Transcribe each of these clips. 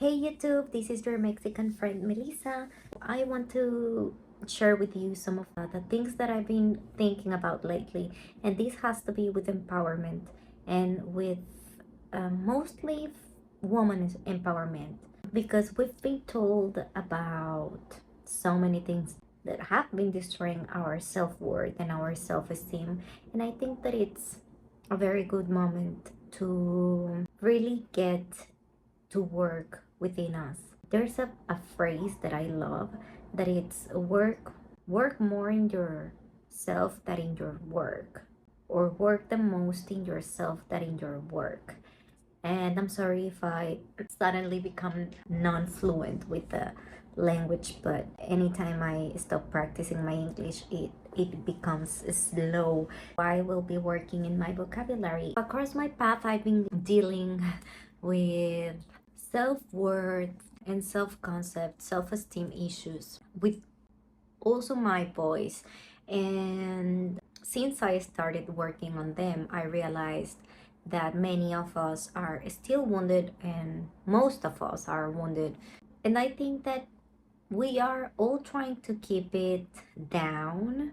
Hey YouTube, this is your Mexican friend Melissa. I want to share with you some of the things that I've been thinking about lately, and this has to be with empowerment and with mostly woman empowerment because we've been told about so many things that have been destroying our self-worth and our self-esteem, and I think that it's a very good moment to really get to work within us. There's a phrase that I love that it's work more in yourself than in your work, or work the most in yourself than in your work. And I'm sorry if I suddenly become non-fluent with the language, but anytime I stop practicing my English, it becomes slow. I will be working in my vocabulary. Across my path, I've been dealing with self-worth and self-concept, self-esteem issues with also my voice. And since I started working on them, I realized that many of us are still wounded and most of us are wounded. And I think that we are all trying to keep it down.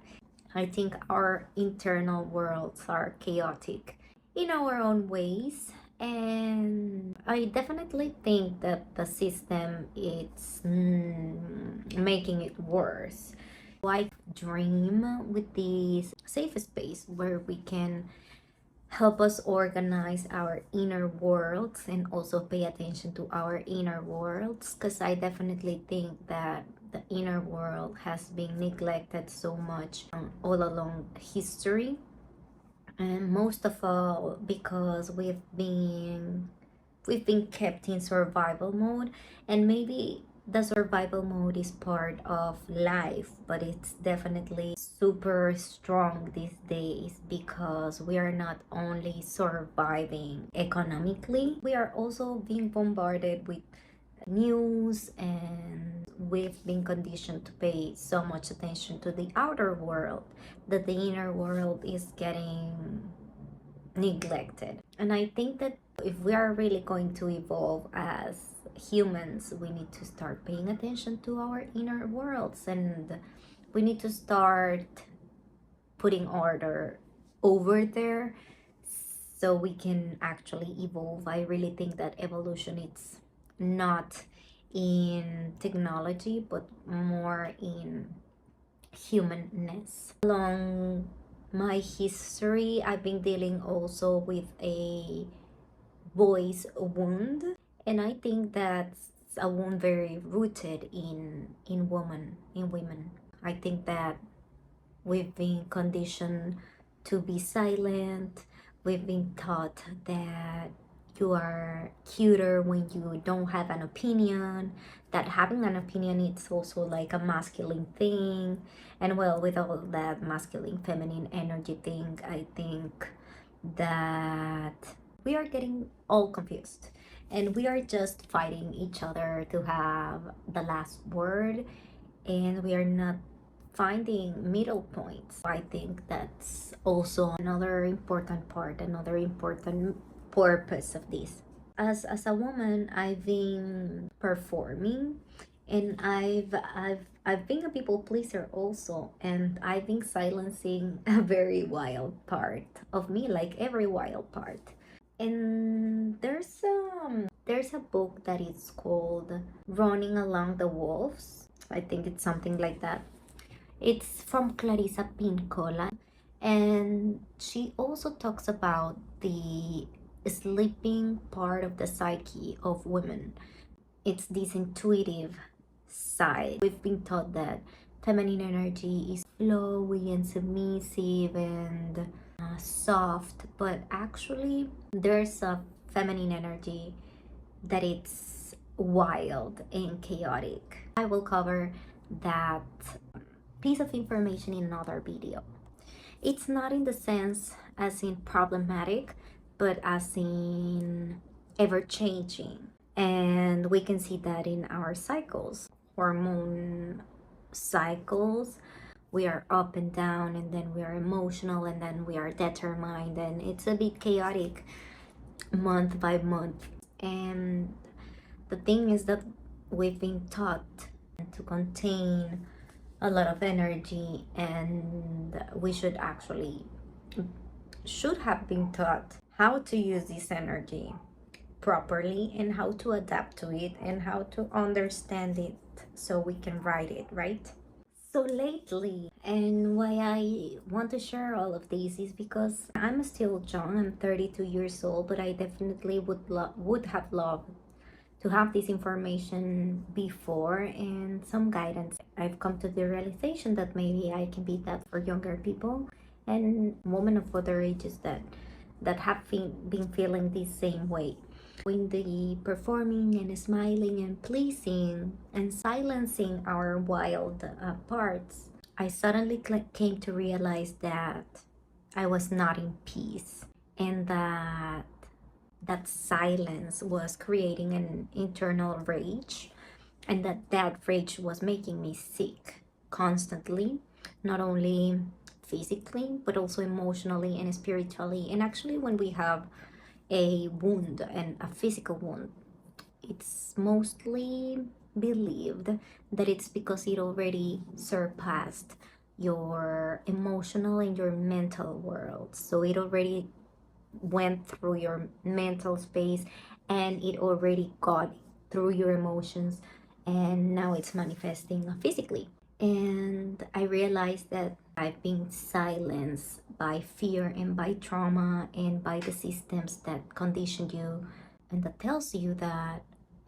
I think our internal worlds are chaotic in our own ways, and I definitely think that the system is making it worse. I dream with this safe space where we can help us organize our inner worlds and also pay attention to our inner worlds, because I definitely think that the inner world has been neglected so much all along history, and most of all because we've been kept in survival mode. And maybe the survival mode is part of life, but it's definitely super strong these days because we are not only surviving economically, we are also being bombarded with news, and we've been conditioned to pay so much attention to the outer world that the inner world is getting neglected. And I think that if we are really going to evolve as humans, we need to start paying attention to our inner worlds, and we need to start putting order over there so we can actually evolve. I really think that evolution is not in technology but more in humanness. Along my history, I've been dealing also with a voice wound, and I think that's a wound very rooted in women. I think that we've been conditioned to be silent. We've been taught that you are cuter when you don't have an opinion, that having an opinion is also like a masculine thing. And well, with all that masculine feminine energy thing, I think that we are getting all confused, and we are just fighting each other to have the last word, and we are not finding middle points. I think that's also another important part, another important purpose of this. As a woman, I've been performing, and I've been a people pleaser also, and I've been silencing a very wild part of me, like every wild part. And there's a book that is called Running Along the Wolves. I think it's something like that. It's from Clarissa Pincola, and she also talks about the sleeping part of the psyche of women. It's this intuitive side. We've been taught that feminine energy is flowy and submissive and soft, but actually there's a feminine energy that it's wild and chaotic. I will cover that piece of information in another video. It's not in the sense as in problematic, but as in ever changing. And we can see that in our cycles, hormone cycles. We are up and down, and then we are emotional, and then we are determined, and it's a bit chaotic month by month. And The thing is that we've been taught to contain a lot of energy, and we should have been taught how to use this energy properly and how to adapt to it and how to understand it so we can write it, right? So lately, and why I want to share all of this is because I'm still young. I'm 32 years old, but I definitely would have loved to have this information before and some guidance. I've come to the realization that maybe I can be that for younger people and women of other ages that have been feeling the same way. In the performing and smiling and pleasing and silencing our wild parts, I suddenly came to realize that I was not in peace, and that silence was creating an internal rage, and that rage was making me sick constantly, not only physically but also emotionally and spiritually. And actually, when we have a wound and a physical wound, it's mostly believed that it's because it already surpassed your emotional and your mental world. So it already went through your mental space and it already got through your emotions, and now it's manifesting physically. And I realized that I've been silenced by fear and by trauma and by the systems that condition you and that tells you that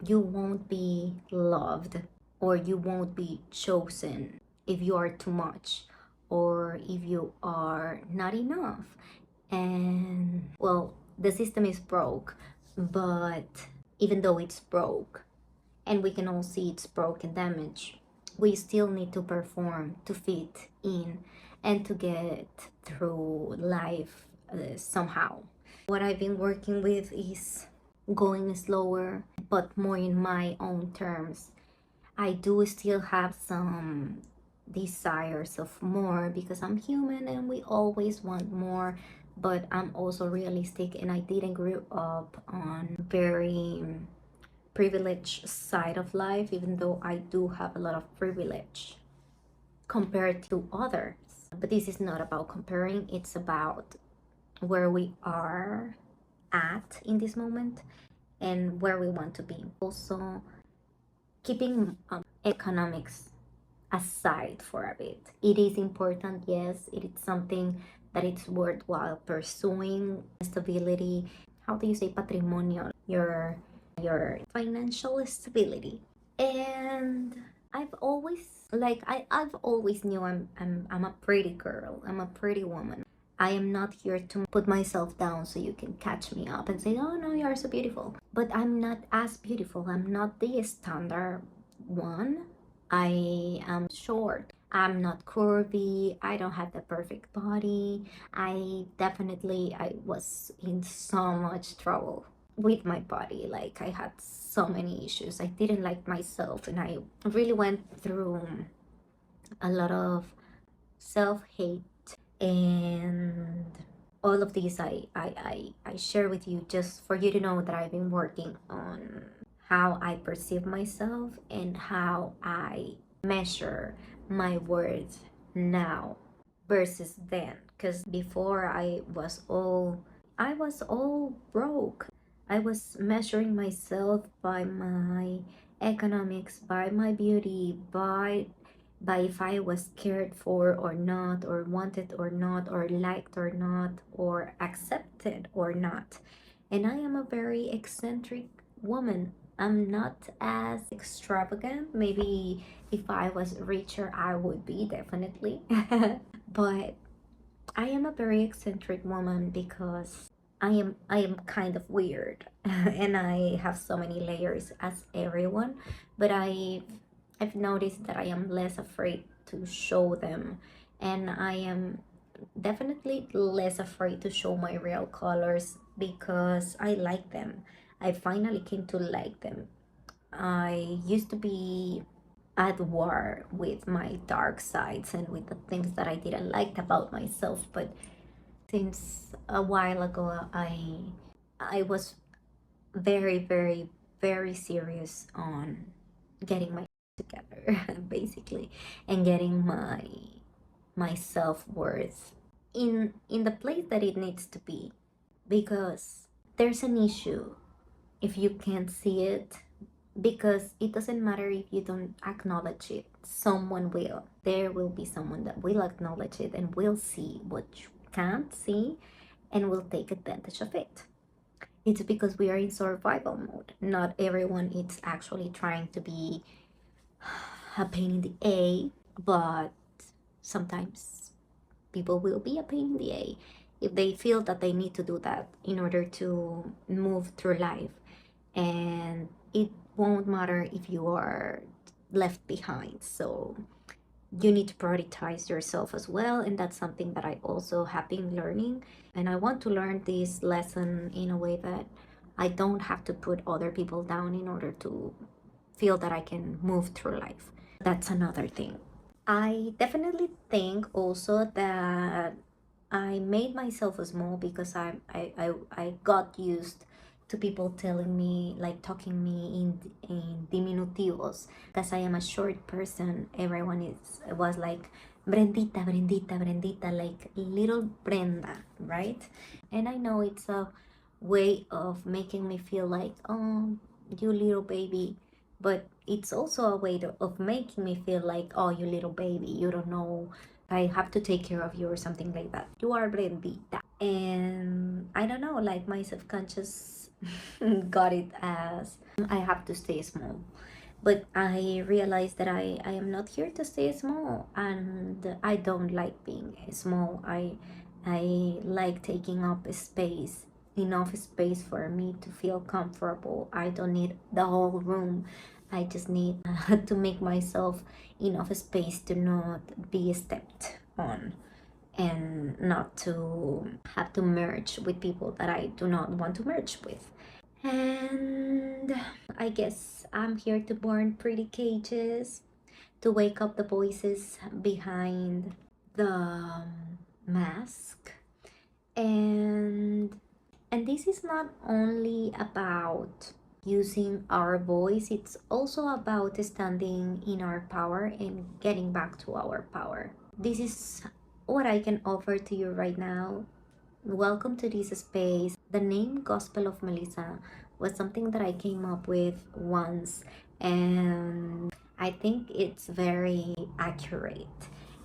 you won't be loved or you won't be chosen if you are too much or if you are not enough. And well, the system is broke, but even though it's broke and we can all see it's broken damage, we still need to perform to fit in and to get through life somehow. What I've been working with is going slower but more in my own terms. I do still have some desires of more because I'm human and we always want more, but I'm also realistic and I didn't grow up on very privileged side of life, even though I do have a lot of privilege compared to others. But this is not about comparing, it's about where we are at in this moment and where we want to be. Also, keeping economics aside for a bit. It is important, yes, it is something that it's worthwhile pursuing. Stability, how do you say patrimonio? Your financial stability. And I've always knew I'm a pretty girl. I'm a pretty woman. I am not here to put myself down so you can catch me up and say, oh no, you're so beautiful. But I'm not as beautiful. I'm not the standard one. I am short. I'm not curvy. I don't have the perfect body. I was in so much trouble with my body. Like, I had so many issues. I didn't like myself, and I really went through a lot of self-hate, and all of these I share with you just for you to know that I've been working on how I perceive myself and how I measure my worth now versus then. Because before I was all broke. I was measuring myself by my economics, by my beauty, by if I was cared for or not, or wanted or not, or liked or not, or accepted or not. And I am a very eccentric woman. I'm not as extravagant. Maybe if I was richer, I would be, definitely. But I am a very eccentric woman because I am kind of weird and I have so many layers as everyone, but I've noticed that I am less afraid to show them, and I am definitely less afraid to show my real colors because I like them. I finally came to like them. I used to be at war with my dark sides and with the things that I didn't like about myself, but since a while ago I was very very serious on getting my together basically, and getting my self-worth in the place that it needs to be, because there's an issue if you can't see it, because it doesn't matter if you don't acknowledge it, someone will. There will be someone that will acknowledge it and will see what you can't see and will take advantage of it. It's because we are in survival mode. Not everyone is actually trying to be a pain in the A, but sometimes people will be a pain in the A if they feel that they need to do that in order to move through life. And it won't matter if you are left behind. So you need to prioritize yourself as well, and that's something that I also have been learning. And I want to learn this lesson in a way that I don't have to put other people down in order to feel that I can move through life. That's another thing. I definitely think also that I made myself small because I got used to people telling me, like talking me in diminutivos, because I am a short person. Everyone was like Brendita, Brendita, Brendita, like little Brenda, right? And I know it's a way of making me feel like, oh, you little baby, but it's also a way of making me feel like, oh, you little baby, you don't know, I have to take care of you or something like that. You are Brendita. And I don't know, like my subconscious got it as I have to stay small. But I realized that I am not here to stay small, and I don't like being small. I like taking up space, enough space for me to feel comfortable. I don't need the whole room. I just need to make myself enough space to not be stepped on, and not to have to merge with people that I do not want to merge with. And I guess I'm here to burn pretty cages, to wake up the voices behind the mask. And this is not only about using our voice, it's also about standing in our power and getting back to our power. This is what I can offer to you right now. Welcome to this space. The name Gospel of Melissa was something that I came up with once, and I think it's very accurate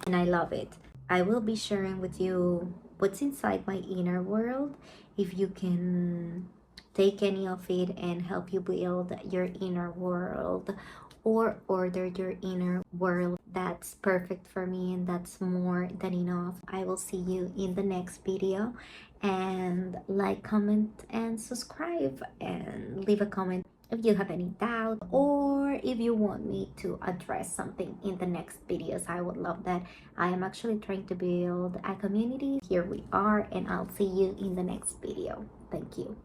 and I love it. I will be sharing with you what's inside my inner world. If you can take any of it and help you build your inner world or order your inner world, that's perfect for me, and that's more than enough. I will see you in the next video, and like, comment, and subscribe, and leave a comment if you have any doubt, or if you want me to address something in the next videos. I would love that. I am actually trying to build a community. Here we are, and I'll see you in the next video. Thank you.